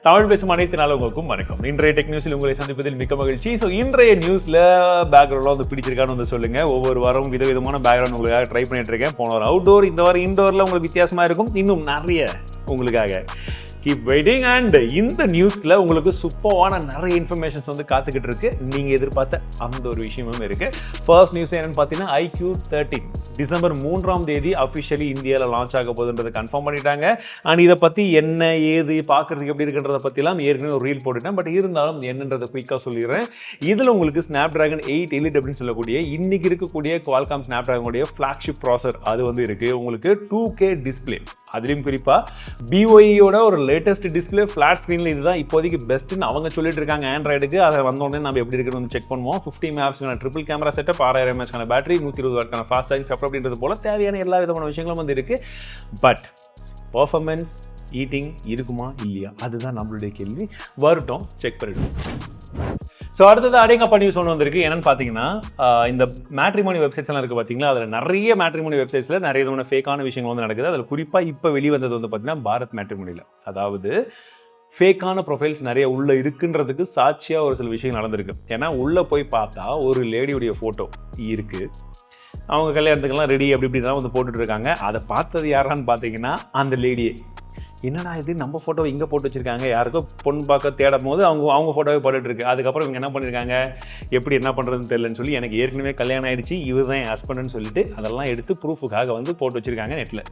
தமிழ் பேசும் அனைத்து நாளுங்களுக்கும் வணக்கம். இன்றைய டெக் நியூஸில் உங்களை சந்திப்பதில் மிக்க மகிழ்ச்சி. ஸோ இன்றைய நியூஸில் பேக்ரவுண்ட்லாம் வந்து பிடிச்சிருக்கான்னு வந்து சொல்லுங்க. ஒவ்வொரு வாரம் விதவிதமான பேக்ரவுண்ட் உங்களுக்காக ட்ரை பண்ணிட்டு இருக்கேன். போன வாரம் அவுட்டோர், இந்த வாரம் இன்டோரில் உங்களுக்கு வித்தியாசமாக இருக்கும். இன்னும் நிறைய உங்களுக்காக கீப் வெயிட்டிங். அண்ட் இந்த நியூஸில் உங்களுக்கு சூப்பரான நிறைய இன்ஃபர்மேஷன்ஸ் வந்து காத்துக்கிட்டு இருக்கு. நீங்கள் எதிர்பார்த்த அந்த ஒரு விஷயமும் இருக்கு. ஃபர்ஸ்ட் நியூஸ் என்னன்னு பார்த்தீங்கன்னா iQOO 13 டிசம்பர் 3ஆம் தேதி அஃபிஷியலி இந்தியாவில் லான்ச் ஆக போகுதுன்றதை கன்ஃபார்ம் பண்ணிட்டாங்க. அண்ட் இதை பற்றி என்ன ஏது பார்க்குறதுக்கு எப்படி இருக்குன்றதை பற்றிலாம் ஏற்கனவே ஒரு ரீல் போட்டுட்டேன். பட் இருந்தாலும் என்னன்றதை குயிக்காக சொல்லிடுறேன். இதில் உங்களுக்கு Snapdragon 8 Elite அப்படின்னு சொல்லக்கூடிய இன்னைக்கு இருக்கக்கூடிய Qualcomm Snapdragon ஃப்ளாக்ஷிப் ப்ராசர் அது வந்து இருக்குது. உங்களுக்கு 2K டிஸ்பிளே, அதுலேயும் குறிப்பாக BOEயோட ஒரு லேட்டஸ்ட் டிஸ்பிளே ஃப்ளாட் ஸ்க்ரீனில் இதுதான் இப்போதைக்கு பெஸ்ட்டுன்னு அவங்க சொல்லிட்டு இருக்காங்க ஆண்ட்ராய்டுக்கு. அதை வந்தோடனே நம்ம எப்படி இருக்குன்னு வந்து செக் பண்ணுவோம். 50 MP triple camera setup, 6000 mAh battery, 120 வாட்க்கான ஃபாஸ்ட் சார்ஜிங் சப்போர்ட் அப்படின்றது போல தேவையான எல்லா விதமான விஷயங்களும் வந்து இருக்குது. பட் பர்ஃபார்மன்ஸ் ஈட்டிங் இருக்குமா இல்லையா, அதுதான் நம்மளுடைய கேள்வி. வரட்டும், செக் பண்ணிடுவோம். ஸோ அடுத்தது அடேங்கப்பா நியூஸ் ஒன்று வந்திருக்கு. என்னன்னு பார்த்தீங்கன்னா, இந்த மேட்ரிமோனி வெப்சைட்ஸ்லாம் இருக்குது பார்த்தீங்களா, அதில் நிறைய மேட்ரிமோனி வெப்சைட்ஸில் நிறைய விதமான ஃபேக்கான விஷயங்கள் வந்து நடக்குது. அதில் குறிப்பாக இப்போ வெளிவந்தது வந்து பார்த்தீங்கன்னா பாரத் மேட்ரிமோனியில், அதாவது ஃபேக்கான ப்ரொஃபைல்ஸ் நிறைய உள்ளே இருக்குன்றதுக்கு சாட்சியாக ஒரு சில விஷயங்கள் நடந்திருக்கு. ஏன்னா உள்ளே போய் பார்த்தா ஒரு லேடியுடைய ஃபோட்டோ இருக்குது, அவங்க கல்யாணத்துக்கெல்லாம் ரெடி அப்படி இப்படிலாம் வந்து போட்டுட்ருக்காங்க. அதை பார்த்தது யாரான்னு பார்த்தீங்கன்னா அந்த லேடியே. என்னடா இது, நம்ம ஃபோட்டோவை இங்கே போட்டு வச்சுருக்காங்க, யாருக்கோ பொண்ணு பார்க்க தேடும் போது அவங்க ஃபோட்டோவே போட்டுட்ருக்கு. அதுக்கப்புறம் இவங்க என்ன பண்ணியிருக்காங்க, எப்படி என்ன பண்ணுறதுன்னு தெரியலன்னு சொல்லி, எனக்கு ஏற்கனவே கல்யாணம் ஆகிடுச்சு, இவர் தான் என் ஹஸ்பண்டுன்னு சொல்லிட்டு அதெல்லாம் எடுத்து ப்ரூஃபுக்காக வந்து போட்டு வச்சுருக்காங்க நெட்டில்.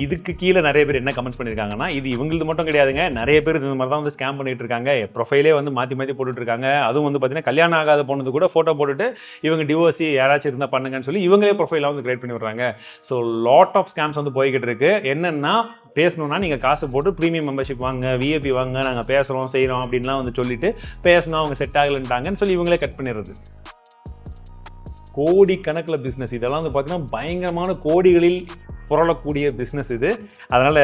இதுக்கு கீழே நிறைய பேர் என்ன கமெண்ட்ஸ் பண்ணியிருக்காங்கன்னா, இது இவங்களுக்கு மட்டும் கிடையாதுங்க, நிறைய பேர் இந்த மாதிரி தான் வந்து ஸ்கேம் பண்ணிட்டு இருக்காங்க, ப்ரொஃபைலே வந்து மாற்றி போட்டுட்டு இருக்காங்க. அதுவும் வந்து பார்த்தீங்கன்னா கல்யாணம் ஆகாத பொண்ணு கூட ஃபோட்டோ போட்டுட்டு இவங்க டிவோர்ஸி யாராச்சும் இருந்தால் பண்ணுங்கன்னு சொல்லி இவங்களே ப்ரொஃபைலாக வந்து கிரியேட் பண்ணி விடுறாங்க. ஸோ லாட் ஆஃப் ஸ்கேம்ஸ் வந்து போய்கிட்டு இருக்கு. என்னென்னா, பேசணுன்னா நீங்கள் காசு போட்டு ப்ரீமியம் மெம்பர்ஷிப் வாங்க, விஐபி வாங்க, நாங்கள் பேசுகிறோம் செய்கிறோம் அப்படின்லாம் வந்து சொல்லிட்டு பேசணும், அவங்க செட் ஆகலைன்ட்டாங்கன்னு சொல்லி இவங்களே கட் பண்ணிடுறது. கோடி கணக்கில் பிஸ்னஸ் இதெல்லாம் வந்து பார்த்தீங்கன்னா பயங்கரமான கோடிகளில் புரளக்கூடிய பிஸ்னஸ் இது. அதனால்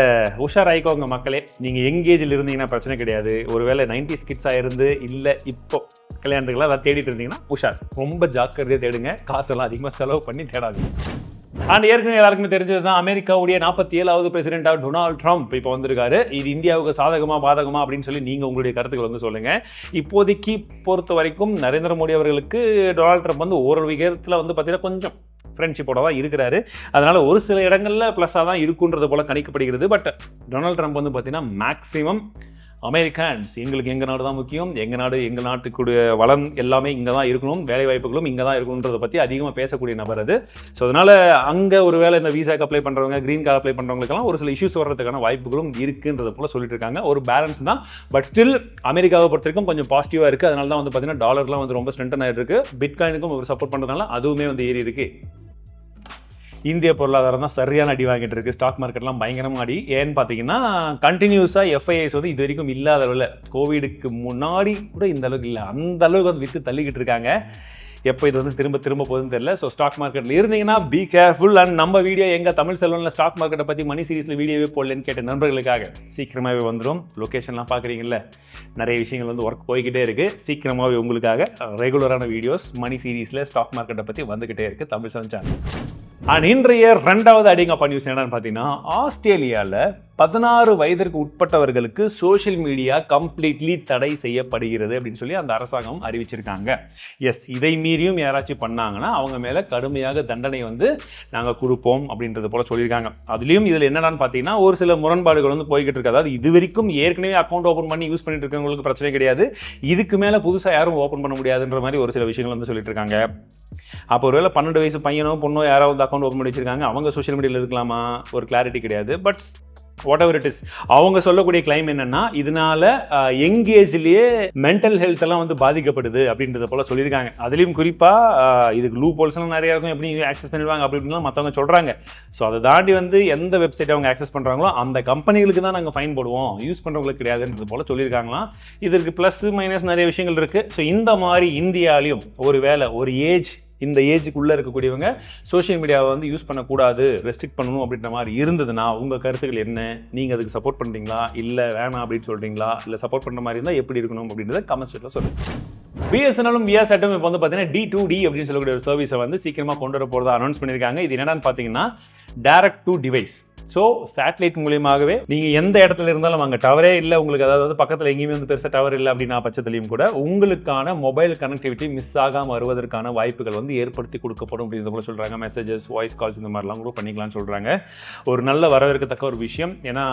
உஷாராயிக்கோங்க மக்களே. நீங்கள் எங்கேஜில் இருந்தீங்கன்னா பிரச்சனை கிடையாது. ஒருவேளை 90s கிட்ஸாக இருந்து இல்லை இப்போ கல்யாணத்துக்கெல்லாம் அதை தேடிட்டு இருந்தீங்கன்னா உஷார், ரொம்ப ஜாக்கிரதையாக தேடுங்க. காசெல்லாம் அதிகமாக செலவு பண்ணி தேடாதீங்க. அண்ட் ஏற்கனவே எல்லாருக்குமே தெரிஞ்சது தான், அமெரிக்காவுடைய 47வது பிரசிடென்ட்டாக டொனால்ட் ட்ரம்ப் இப்போ வந்திருக்காரு. இது இந்தியாவுக்கு சாதகமாக பாதகமாக அப்படின்னு சொல்லி நீங்கள் உங்களுடைய கருத்துக்கள் வந்து சொல்லுங்கள். இப்போதைக்கு பொறுத்த வரைக்கும் நரேந்திர மோடி அவர்களுக்கு டொனால்ட் ட்ரம்ப் வந்து ஒரு விதத்தில் வந்து பார்த்தீங்கன்னா கொஞ்சம் ஃப்ரெண்ட்ஷிப்போட தான் இருக்கிறாரு. அதனால் ஒரு சில இடங்களில் ப்ளஸ்ஸாக தான் இருக்குன்றது போல் கணிக்கப்படுகிறது. பட் டொனால்ட் ட்ரம்ப் வந்து பார்த்தீங்கன்னா மேக்ஸிமம் அமெரிக்கன்ஸ், எங்களுக்கு எங்கள் நாடு தான் முக்கியம், எங்கள் நாடு எங்கள் நாட்டுக்குடைய வளம் எல்லாமே இங்கே தான் இருக்கணும், வேலை வாய்ப்புகளும் இங்கே தான் இருக்கணுன்றதை பற்றி அதிகமாக பேசக்கூடிய நபர் அது. ஸோ அதனால் அங்கே ஒரு வேளை இந்த விசாக்கு அப்ளை பண்ணுறவங்க, க்ரீன் கார்டு அப்ளை பண்ணுறவங்களுக்கெல்லாம் ஒரு சில இஷ்யூஸ் வர்றதுக்கான வாய்ப்புகளும் இருக்குன்றது போல் சொல்லிட்டு இருக்காங்க. ஒரு பேலன்ஸ் தான். பட் ஸ்டில் அமெரிக்காவை பொறுத்த வரைக்கும் கொஞ்சம் பாசிட்டிவாக இருக்குது. அதனால தான் வந்து பார்த்தீங்கன்னா டாலர்லாம் வந்து ரொம்ப ஸ்ட்ரென்தன் ஆகிட்டு இருக்கு. பிட்காயினுக்கும் ஒரு சப்போர்ட் பண்ணுறதுனால அதுவுமே வந்து ஏறி இருக்குது. இந்திய பொருளாதாரம் தான் சரியான அடி வாங்கிட்டு இருக்கு. ஸ்டாக் மார்க்கெட்லாம் பயங்கரமாக அடி. ஏன்னு பார்த்தீங்கன்னா கண்டினியூஸாக எஃப்ஐஐஸ் வந்து இது வரைக்கும் இல்லாத அளவில், கோவிடுக்கு முன்னாடி கூட இந்த அளவுக்கு இல்லை, அந்த அளவுக்கு வந்து விற்று தள்ளிக்கிட்டு இருக்காங்க. எப்போ இது வந்து திரும்ப போகுதுன்னு தெரியல. ஸோ ஸ்டாக் மார்க்கெட்டில் இருந்தீங்கன்னா பி கேர்ஃபுல். அண்ட் நம்ம வீடியோ எங்கள் தமிழ் செல்வனில் ஸ்டாக் மார்க்கெட்டை பற்றி மணி சீரீஸில் வீடியோவே போடலன்னு கேட்ட நண்பர்களுக்காக சீக்கிரமாகவே வந்துடும். லொக்கேஷன்லாம் பார்க்குறீங்கள, நிறைய விஷயங்கள் வந்து ஒர்க் போய்கிட்டே இருக்குது. சீக்கிரமாகவே உங்களுக்காக ரெகுலரான வீடியோஸ் மணி சீரீஸில் ஸ்டாக் மார்க்கெட்டை பற்றி வந்துக்கிட்டே இருக்குது தமிழ் செல்வன் சேனல். அண்ட் இன்றைய 2வது அடிங்கப்பா நியூஸ் என்னன்னு பார்த்தீங்கன்னா, ஆஸ்திரேலியாவில் 16 வயதிற்கு உட்பட்டவர்களுக்கு சோஷியல் மீடியா கம்ப்ளீட்லி தடை செய்யப்படுகிறது அப்படின்னு சொல்லி அந்த அரசாங்கம் அறிவிச்சிருக்காங்க. எஸ், இதை மீறியும் யாராச்சும் பண்ணாங்கன்னா அவங்க மேலே கடுமையாக தண்டனை வந்து நாங்கள் கொடுப்போம் அப்படின்றது போல சொல்லியிருக்காங்க. அதுலேயும் இதில் என்னடான்னு பார்த்தீங்கன்னா ஒரு சில முரண்பாடுகள் வந்து போய்கிட்டு இருக்கு. அதாவது இது வரைக்கும் ஏற்கனவே அக்கௌண்ட் ஓப்பன் பண்ணி யூஸ் பண்ணிட்டு இருக்கவங்களுக்கு பிரச்சனை கிடையாது, இதுக்கு மேலே புதுசாக யாரும் ஓப்பன் பண்ண முடியாதுன்ற மாதிரி ஒரு சில விஷயங்கள் வந்து சொல்லிட்டு இருக்காங்க. அப்போ ஒருவேளை 12 வயசு பையனோ பொண்ணோ யாராவது அக்கௌண்ட் ஓப்பன் பண்ணி வச்சிருக்காங்க, அவங்க சோஷியல் மீடியாவில் இருக்கலாமா, ஒரு கிளாரிட்டி கிடையாது. But what ever it is, அவங்க சொல்லக்கூடிய கிளைம் என்னன்னா, இதனால எங்கேஜ்லேயே மென்டல் ஹெல்த் எல்லாம் வந்து பாதிக்கப்படுது அப்படின்றத போல சொல்லியிருக்காங்க. அதுலேயும் குறிப்பாக இதுக்கு லூப் ஹோல்ஸ்லாம் நிறையா இருக்கும், எப்படி ஆக்சஸ் பண்ணிடுவாங்க அப்படின்லாம் மற்றவங்க சொல்கிறாங்க. ஸோ அதை தாண்டி வந்து எந்த வெப்சைட் அவங்க ஆக்சஸ் பண்ணுறாங்களோ அந்த கம்பெனிகளுக்கு தான் நாங்கள் ஃபைன் போடுவோம், யூஸ் பண்ணுறவங்களுக்கு கிடையாதுன்றது போல சொல்லியிருக்காங்களாம். இதற்கு ப்ளஸ் மைனஸ் நிறைய விஷயங்கள் இருக்குது. ஸோ இந்த மாதிரி இந்தியாலையும் ஒரு வேலை ஒரு ஏஜ், இந்த ஏஜுக்குள்ளே இருக்கக்கூடியவங்க சோஷியல் மீடியாவை வந்து யூஸ் பண்ணக்கூடாது, ரெஸ்ட்ரிக்ட் பண்ணணும் அப்படின்ற மாதிரி இருந்ததுன்னா உங்கள் கருத்துக்கள் என்ன? நீங்கள் அதுக்கு சப்போர்ட் பண்ணுறீங்களா, இல்லை வேணாம் அப்படின்னு சொல்கிறீங்களா, இல்லை சப்போர்ட் பண்ணுற மாதிரி இருந்தால் எப்படி இருக்கணும் அப்படின்றத கமெண்ட் செக்ஷனில் சொல்லுங்கள். BSNLும் VFXம் இப்போ வந்து பார்த்தீங்கன்னா D2D அப்படின்னு சொல்லக்கூடிய ஒரு சர்வீஸை வந்து சீக்கிரமாக கொண்டு வர போகிறதா அனௌன்ஸ் பண்ணியிருக்காங்க. இது என்னடான்னு பார்த்தீங்கன்னா direct to device. So satellite மூலியமாகவே நீங்கள் எந்த இடத்துல இருந்தாலும் அங்கே டவரே இல்லை உங்களுக்கு, அதாவது பக்கத்தில் எங்கேயுமே வந்து பெருசாக டவர் இல்லை அப்படின்னா பட்சத்துலையும் கூட உங்களுக்கான மொபைல் கனெக்டிவிட்டி மிஸ் ஆகாமல் வருவதற்கான வாய்ப்புகள் வந்து ஏற்படுத்தி கொடுக்கப்படும் அப்படின்ற போல சொல்கிறாங்க. மெசேஜஸ், வாய்ஸ் கால்ஸ் இந்த மாதிரிலாம் கூட பண்ணிக்கலாம்னு சொல்கிறாங்க. ஒரு நல்ல வரவேற்கத்தக்க ஒரு விஷயம். ஏன்னா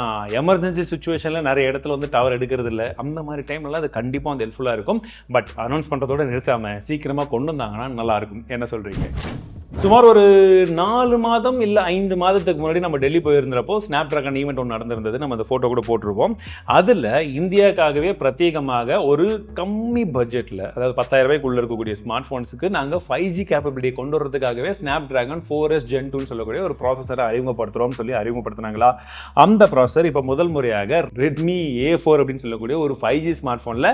எமர்ஜென்சி சுச்சுவேஷனில் நிறைய இடத்துல வந்து டவர் எடுக்கிறது இல்லை, அந்த மாதிரி டைம்ல அது கண்டிப்பாக வந்து ஹெல்ப்ஃபுல்லாக இருக்கும். பட் அனௌன்ஸ் பண்ணுறதோட நிறுத்தாமல் சீக்கிரமாக கொண்டு வந்தாங்கன்னா நல்லாயிருக்கும். என்ன சொல்கிறீங்க? சுமார் ஒரு 4 மாதம் இல்லை 5 மாதத்துக்கு முன்னாடி நம்ம டெல்லி போயிருந்தப்போ ஸ்னாப்ட்ராகன் ஈவெண்ட் ஒன்று நடந்திருந்தது. நம்ம அந்த ஃபோட்டோ கூட போட்டிருப்போம். அதில் இந்தியாவுக்காகவே பிரத்யேகமாக ஒரு கம்மி பட்ஜெட்டில், அதாவது 10,000 ரூபாய்க்குள்ளே இருக்கக்கூடிய ஸ்மார்ட் ஃபோன்ஸுக்கு நாங்கள் 5G கேப்பபிலிட்டியை கொண்டு வரதுக்காகவே ஸ்னாப்ட்ராகன் 4S Gen 2 சொல்லக்கூடிய ஒரு ப்ராசஸரை அறிமுகப்படுத்துகிறோம்னு சொல்லி அறிமுகப்படுத்தினாங்களா. அந்த ப்ராசஸர் இப்போ முதல் முறையாக Redmi A4 அப்படின்னு சொல்லக்கூடிய ஒரு 5G ஸ்மார்ட் ஃபோனில்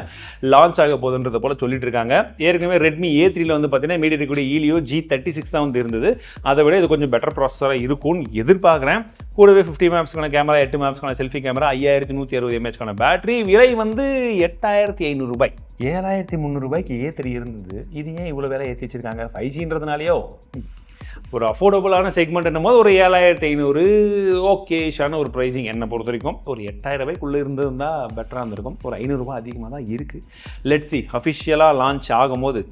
லான்ச் ஆக போகுதுன்றத போல சொல்லிட்டு இருக்காங்க. ஏற்கனவே Redmi A3ல வந்து பார்த்தீங்கன்னா மீடியா Helio G36 தான் இருந்தது. அதை விட இது கொஞ்சம் பெட்டர் ப்ராசஸராக இருக்கும்னு எதிர்பார்க்குறேன். கூடவே 50 மேப்ஸ்க்கான கேமரா, 8 மேப்ஸ்க்கான செல்ஃபி கேமரா, 5160 mAhக்கான பேட்டரி. விலை வந்து 8,500 ரூபாய். 7,300 ரூபாய்க்கு A3 இருந்தது. இது ஏன் இவ்வளோ விலை ஏற்றி வச்சிருக்காங்க? 5Gன்றதுனாலையோ? ஒரு அஃபோர்டபுளான செக்மெண்ட் என்னும் போது ஒரு 7,500 ஓகேஷான ஒரு ப்ரைஸிங் என்னை பொறுத்த வரைக்கும். ஒரு 8,000 ரூபாய்க்குள்ளே இருந்திருந்தால் பெட்டராக இருந்திருக்கும். ஒரு 500 ரூபாய் அதிகமாக தான் இருக்குது. லெட்ஸ் சி, அஃபிஷியலாக லான்ச் ஆகும்போது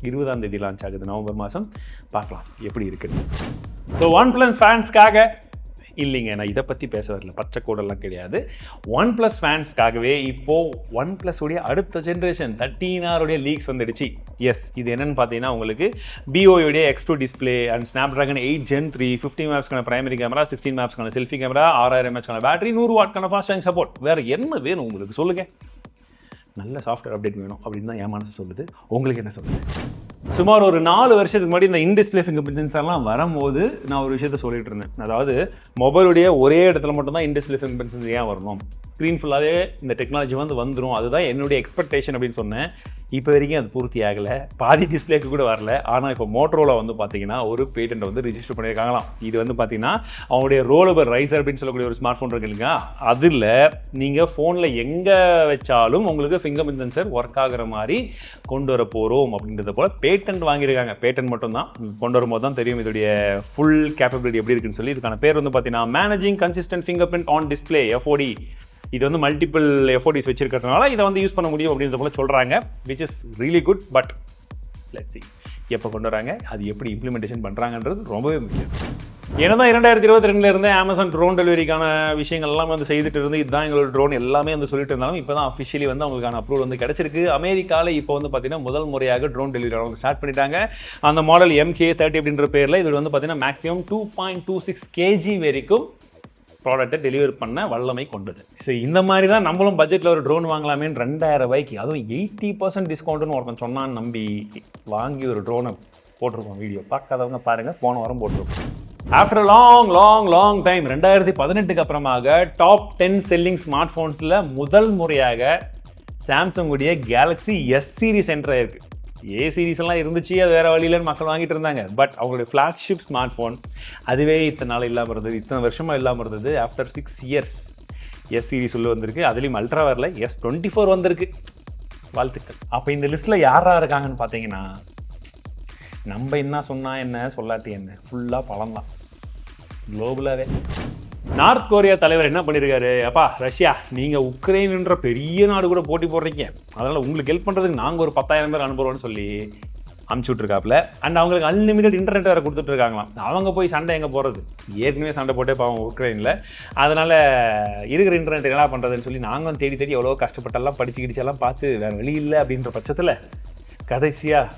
20ஆம் தேதி லான்ச் ஆகுது, நவம்பர் மாதம். பார்க்கலாம் எப்படி இருக்குன்னு. ஸோ OnePlus ஃபேன்ஸ்க்காக இல்லைங்க, நான் இதை பற்றி பேச வரல, பச்சை கோடெல்லாம் கிடையாது. OnePlus ஃபேன்ஸ்க்காகவே இப்போது OnePlus உடைய அடுத்த ஜென்ரேஷன் 13R லீக்ஸ் வந்துடுச்சு. எஸ், இது என்னென்னு பார்த்தீங்கன்னா உங்களுக்கு BOUடைய X2 display and Snapdragon 8 Gen 3, 50 மேப்ஸ்க்கான பிரைமரி கேமரா, 16 மேப்ஸ்க்கான செல்ஃபி கேமரா, 6000 mAhக்கான பேட்டரி, 100 வாட்க்கான ஃபாஸ்ட் சார்ஜிங் சப்போர்ட். வேறு என்ன வேணும் உங்களுக்கு சொல்லுங்கள்? நல்ல சாஃப்ட்வேர் அப்டேட் வேணும் அப்படின்னு தான் என் மனசு சொல்லுது. உங்களுக்கு என்ன சொல்லுது? சுமார் ஒரு 4 வருஷத்துக்கு முன்னாடி இந்த இன்டிஸ்பிளே ஃபிங்கர் சென்சார்லாம் வரும்போது நான் ஒரு விஷயத்த சொல்லிட்டு இருந்தேன். அதாவது மொபைலுடைய ஒரே இடத்துல மட்டும்தான் இன்டிஸ்பிளே ஃபிங்கர் சென்சார் ஏன் வரணும், ஸ்க்ரீன் ஃபுல்லாகவே இந்த டெக்னாலஜி வந்து வந்துடும், அதுதான் என்னுடைய எக்ஸ்பெக்டேஷன் அப்படின்னு சொன்னேன். இப்போ வரைக்கும் அது பூர்த்தி ஆகலை, பாதி டிஸ்பிளேக்கு கூட வரல. ஆனால் இப்போ மோட்டரோலா வந்து பார்த்தீங்கன்னா ஒரு பேட்டன்ட் வந்து ரிஜிஸ்டர் பண்ணியிருக்காங்களாம். இது வந்து பார்த்தீங்கன்னா அவங்களுடைய ரோலபிள் ரைசர் அப்படின்னு சொல்லக்கூடிய ஒரு ஸ்மார்ட் ஃபோன் இருக்கு இல்லைங்க, அதில் நீங்கள் ஃபோனில் எங்கே வச்சாலும் உங்களுக்கு ஃபிங்கர் பிரிண்ட் சென்சர் ஒர்க் ஆகிற மாதிரி கொண்டு வர போகிறோம் அப்படின்றத போல் பேட்டன்ட் வாங்கியிருக்காங்க. பேட்டன்ட் மட்டும் தான், கொண்டு வரும்போது தான் தெரியும் இதோடைய ஃபுல் கேப்பபிலிட்டி எப்படி இருக்குன்னு சொல்லி. இதுக்கான பேர் வந்து பார்த்தீங்கன்னா managing consistent finger print on display, FOD. இது வந்து மல்டிபிள் FODs வச்சிருக்கிறதுனால இதை வந்து யூஸ் பண்ண முடியும் அப்படின்ற போல சொல்கிறாங்க, which is really good. But let's see எப்போ கொண்டு வராங்க, அது எப்படி இம்ப்ளிமெண்டேஷன் பண்ணுறாங்கன்றது ரொம்பவே முக்கியம். ஏன்னா 2022 இருந்து அமேசான் ட்ரோன் டெலிவரிக்கான விஷயங்கள் எல்லாம் வந்து செய்துட்டு இருந்து இதுதான் எங்களோட ட்ரோன் எல்லாமே வந்து சொல்லிட்டு இருந்தாலும் இப்போ தான் அஃபிஷியலி வந்து அவங்களுக்கான அப்ரூவல் வந்து கிடச்சிருக்கு. அமெரிக்காவில் இப்போ வந்து பார்த்தீங்கன்னா முதல் முறையாக ட்ரோன் டெலிவரி அவங்க ஸ்டார்ட் பண்ணிட்டாங்க. அந்த மாடல் MK30 அப்படின்ற பேரில் இது வந்து பார்த்தீங்கன்னா மேக்ஸிமம் 2.26 kg வரைக்கும் ப்ராடக்ட்டை டெலிவரி பண்ண வல்லமை கொண்டது. ஸோ இந்த மாதிரி தான் நம்மளும் பட்ஜெட்டில் ஒரு ட்ரோன் வாங்கலாமேன்னு 2000 ரூபாய்க்கு, அதுவும் 80% டிஸ்கவுண்ட்டுன்னு ஒருத்தன் சொன்னான்னு நம்பி வாங்கி ஒரு ட்ரோனை போட்டிருக்கோம். வீடியோ பார்க்காதவங்க பாருங்கள், போன வாரம் போட்டிருக்கோம். ஆஃப்டர் லாங் டைம் 2018க்கு அப்புறமாக டாப் 10 செல்லிங் ஸ்மார்ட் ஃபோன்ஸில் முதல் முறையாக சாம்சங் உடைய கேலக்ஸி S சீரிஸ் என்ட்ரு ஆயிருக்கு. A சீரிஸ் எல்லாம் இருந்துச்சு, அது வேறு வழியிலன்னு மக்கள் வாங்கிட்டு இருந்தாங்க. பட் அவங்களுடைய ஃப்ளாக்ஷிப் ஸ்மார்ட் ஃபோன் அதுவே இத்தனை நாள் இல்லாமல் இருந்தது, இத்தனை வருஷமாக இல்லாமல் இருந்தது. ஆஃப்டர் 6 years S சீரிஸ் உள்ள வந்திருக்கு. அதுலேயும் அல்ட்ரா வரல, S24 வந்திருக்கு. வாழ்த்துக்கள். அப்போ இந்த லிஸ்ட்டில் யாரா இருக்காங்கன்னு பார்த்தீங்கன்னா, நம்ம என்ன சொன்னால் என்ன சொல்லாட்டி என்ன, ஃபுல்லாக பழம் தான் குளோபலாகவே. நார்த் கொரியா தலைவர் என்ன பண்ணியிருக்காரு, அப்பா ரஷ்யா நீங்கள் உக்ரைன்ன்ற பெரிய நாடு கூட போட்டி போடுறீங்க, அதனால் உங்களுக்கு ஹெல்ப் பண்ணுறதுக்கு நாங்கள் ஒரு 10,000 பேர் அனுப்புகிறோன்னு சொல்லி அனுப்பிச்சி விட்ருக்காப்புல. அண்ட் அவங்களுக்கு அன்லிமிட்டட் இன்டர்நெட் வேறு கொடுத்துட்ருக்காங்களாம். அவங்க போய் சண்டை எங்கே போகிறது, ஏற்கனவே சண்டை போட்டே பாவம் உக்ரைனில். அதனால் இருக்கிற இன்டர்நெட் என்ன பண்ணுறதுன்னு சொல்லி நாங்களும் தேடி எவ்வளோ கஷ்டப்பட்டெல்லாம் படித்து கிடிச்செல்லாம் பார்த்து வேறு வழி இல்லை அப்படின்ற பட்சத்தில் கடைசியாக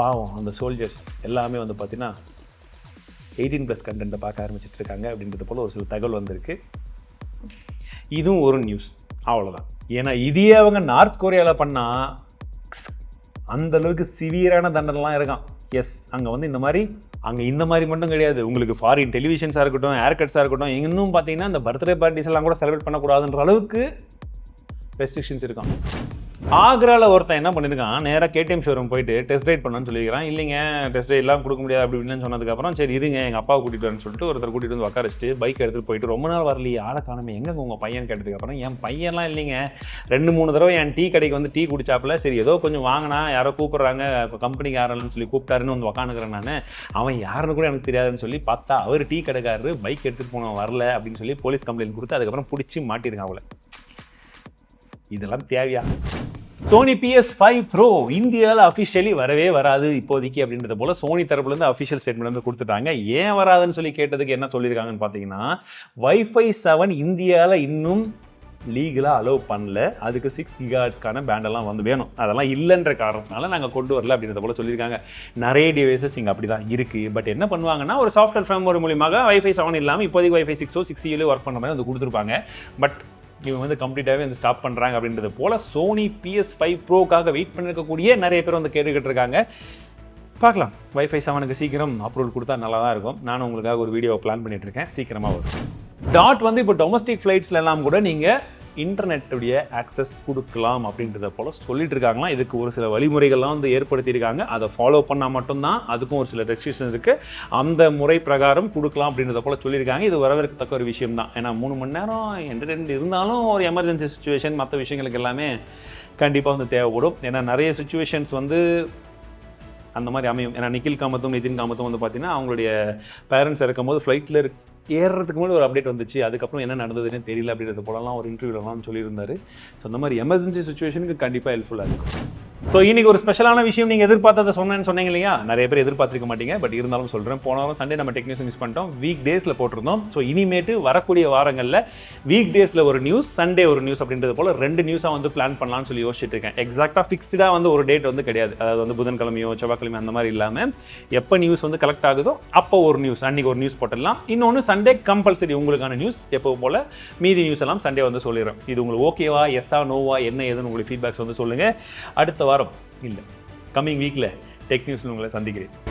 பாவம் அந்த சோல்ஜர்ஸ் எல்லாமே வந்து பார்த்தீங்கன்னா 18+ கண்டென்ட்டை பார்க்க ஆரம்பிச்சிட்டு இருக்காங்க அப்படின்றது போல் ஒரு சில தகவல் வந்திருக்கு. இதுவும் ஒரு நியூஸ், அவ்வளோதான். ஏன்னா இதே அவங்க நார்த் கொரியாவில் பண்ணால் அந்தளவுக்கு சிவியரான தண்டனைலாம் இருக்கான். எஸ், அங்கே வந்து இந்த மாதிரி மட்டும் கிடையாது, உங்களுக்கு ஃபாரின் டெலிவிஷன்ஸாக இருக்கட்டும், ஏர்கட்ஸாக இருக்கட்டும், இன்னும் பார்த்தீங்கன்னா இந்த பர்த்டே பார்ட்டிஸ் எல்லாம் கூட செலிப்ரேட் பண்ணக்கூடாதுன்ற அளவுக்கு ரெஸ்ட்ரிக்ஷன்ஸ் இருக்கான். ஆக்ராவில் ஒருத்தன் என்ன பண்ணியிருக்கான், நேராக கேடிஎம் ஷோரூம் போயிட்டு டெஸ்ட் ரைட் பண்ணணும்னு சொல்லியிருக்கான். இல்லைங்க டெஸ்ட் ரைட்லாம் கொடுக்க முடியாது அப்படி இப்படின்னு சொன்னதுக்கப்புறம் சரி இருங்க எங்கள் அப்பாவை கூட்டிகிட்டு வரேன்னு சொல்லிட்டு ஒருத்தர் கூட்டிகிட்டு வந்து உட்கார வச்சுட்டு பைக் எடுத்துகிட்டு போயிட்டு ரொம்ப நாள் வரலையே ஆளை காணமே எங்கே உங்கள் பையன் கேட்டதுக்கப்புறம் என் பையன்லாம் இல்லைங்க 2-3 தடவை என் டீ கடைக்கு வந்து டீ குடிச்சாப்புல சரி ஏதோ கொஞ்சம் வாங்கினா யாரோ கூப்பிட்றாங்க கம்பெனிக்கு யாரெல்லாம் சொல்லி கூப்பிட்டாருன்னு வந்து உட்காந்துக்கிறேன் நான். அவன் யாருன்னு கூட எனக்கு தெரியாதுன்னு சொல்லி பார்த்தா அவர் டீ கடைக்காரரு பைக் எடுத்துகிட்டு போனவன் வரல அப்படின்னு சொல்லி போலீஸ் கம்ப்ளைண்ட் கொடுத்து அதுக்கப்புறம் பிடிச்சி மாட்டிருக்கான் அவளை. இதெல்லாம் தேவையா? சோனி PS5 Pro இந்தியாவில் அஃபிஷியலி வரவே வராது இப்போதைக்கு அப்படின்றத போல சோனி தரப்புலேருந்து அஃபிஷியல் ஸ்டேட்மெண்ட் வந்து கொடுத்துட்டாங்க. ஏன் வராதுன்னு சொல்லி கேட்டதுக்கு என்ன சொல்லியிருக்காங்கன்னு பார்த்தீங்கன்னா Wi-Fi 7 இந்தியாவில் இன்னும் லீகலாக அலோவ் பண்ணல, அதுக்கு 6 GHz பேண்டெல்லாம் வந்து வேணும், அதெல்லாம் இல்லைன்ற காரணத்தினால நாங்கள் கொண்டு வரல அப்படின்றத போல சொல்லியிருக்காங்க. நிறைய டிவைசஸ் இங்கே அப்படி தான் இருக்குது. பட் என்ன பண்ணுவாங்கன்னா ஒரு சாஃப்ட்வேர் ஃப்ரேம்வொர்க் மூலியமாக Wi-Fi 7 இல்லாமல் இப்போதைக்கு Wi-Fi 6 6E ஒர்க் பண்ணுற மாதிரி வந்து கொடுத்துருப்பாங்க. பட் இவங்க வந்து கம்ப்ளீட்டாகவே வந்து ஸ்டாப் பண்ணுறாங்க அப்படின்றது போல் சோனி PS5 Proக்காக வெயிட் பண்ணிருக்கக்கூடிய நிறைய பேர் வந்து கேட்டுக்கிட்டு இருக்காங்க. பார்க்கலாம், Wi-Fi 7க்கு சீக்கிரம் அப்ரூவல் கொடுத்தா நல்லா தான் இருக்கும். நானும் உங்களுக்காக ஒரு வீடியோ பிளான் பண்ணிட்டு இருக்கேன், சீக்கிரமாக வரும். டாட் வந்து இப்போ டொமஸ்டிக் ஃப்ளைட்ஸ்ல எல்லாம் கூட நீங்கள் இன்டர்நெட்டுடைய ஆக்சஸ் கொடுக்கலாம் அப்படின்றத போல் சொல்லிட்டு இருக்காங்களாம். இதுக்கு ஒரு சில வழிமுறைகள்லாம் வந்து ஏற்படுத்தியிருக்காங்க. அதை ஃபாலோ பண்ணால் மட்டும்தான், அதுக்கும் ஒரு சில ரெஸ்ட்ரிக்ஷன்ஸ் இருக்குது, அந்த முறை பிரகாரம் கொடுக்கலாம் அப்படின்றத போல் சொல்லியிருக்காங்க. இது வரவேற்கத்தக்க ஒரு விஷயம் தான். ஏன்னா 3 மணி நேரம் என்டர்டெயின்மெண்ட் இருந்தாலும் ஒரு எமர்ஜென்சி சுச்சுவேஷன் மற்ற விஷயங்களுக்கு எல்லாமே கண்டிப்பாக வந்து தேவைப்படும். ஏன்னா நிறைய சுச்சுவேஷன்ஸ் வந்து அந்த மாதிரி அமையும். ஏன்னா நிக்கில் காமத்தும் நிதின் காமத்தும் வந்து பார்த்தீங்கன்னா அவங்களுடைய பேரண்ட்ஸ் இருக்கும்போது ஃப்ளைட்டில் ஏறுறதுக்கு முன்னாடி ஒரு அப்டேட் வந்துச்சு, அதுக்கப்புறம் என்ன நடந்ததுன்னு தெரியல அப்படின்றது போலலாம் ஒரு இன்டர்வியூலாம் சொல்லியிருந்தாரு. ஸோ அந்த மாதிரி எமர்ஜென்சி சுச்சுவேஷனுக்கு கண்டிப்பாக ஹெல்ப்ஃபுல்லாக இருக்கும். ஸோ இன்றைக்கி ஒரு ஸ்பெஷலான விஷயம் நீங்கள் எதிர்பார்த்ததை சொன்னீங்க இல்லையா, நிறைய பேர் எதிர்பார்த்திருக்க மாட்டீங்க, பட் இருந்தாலும் சொல்கிறேன். போன வாரம் சண்டே நம்ம டெக்னிக்ஸ் மிஸ் பண்ணிட்டோம், வீக் டேஸில் போட்டிருந்தோம். ஸோ இனிமேட்டு வரக்கூடிய வாரங்களில் வீக் டேஸில் ஒரு நியூஸ், சண்டே ஒரு நியூஸ் அப்படின்றது போல் 2 நியூஸாக வந்து பிளான் பண்ணலாம்னு சொல்லி யோசிச்சுட்டு இருக்கேன். எக்ஸாக்டாக ஃபிக்ஸ்டாக வந்து ஒரு டேட் வந்து கிடையாது, அதாவது வந்து புதன்கிழமையோ செவ்வாய்க்கிழமையோ அந்த மாதிரி இல்லாமல் எப்போ நியூஸ் வந்து கலெக்ட் ஆகுதோ அப்போ ஒரு நியூஸ், அன்றைக்கி ஒரு நியூஸ் போட்டுடலாம். இன்னொன்று சண்டே கம்பல்சரி உங்களுக்கான நியூஸ் எப்போ போல், மீதி நியூஸ் எல்லாம் சண்டே வந்து சொல்லிடுறேன். இது உங்களுக்கு ஓகேவா, எஸ்ஸா நோவா, என்ன ஏதுன்னு உங்களுக்கு ஃபீட்பேக்ஸ் வந்து சொல்லுங்கள். அடுத்த வாரம் இல்லை கம்மிங் வீக்கில் டெக் நியூஸில் உங்களை சந்திக்கிறேன்.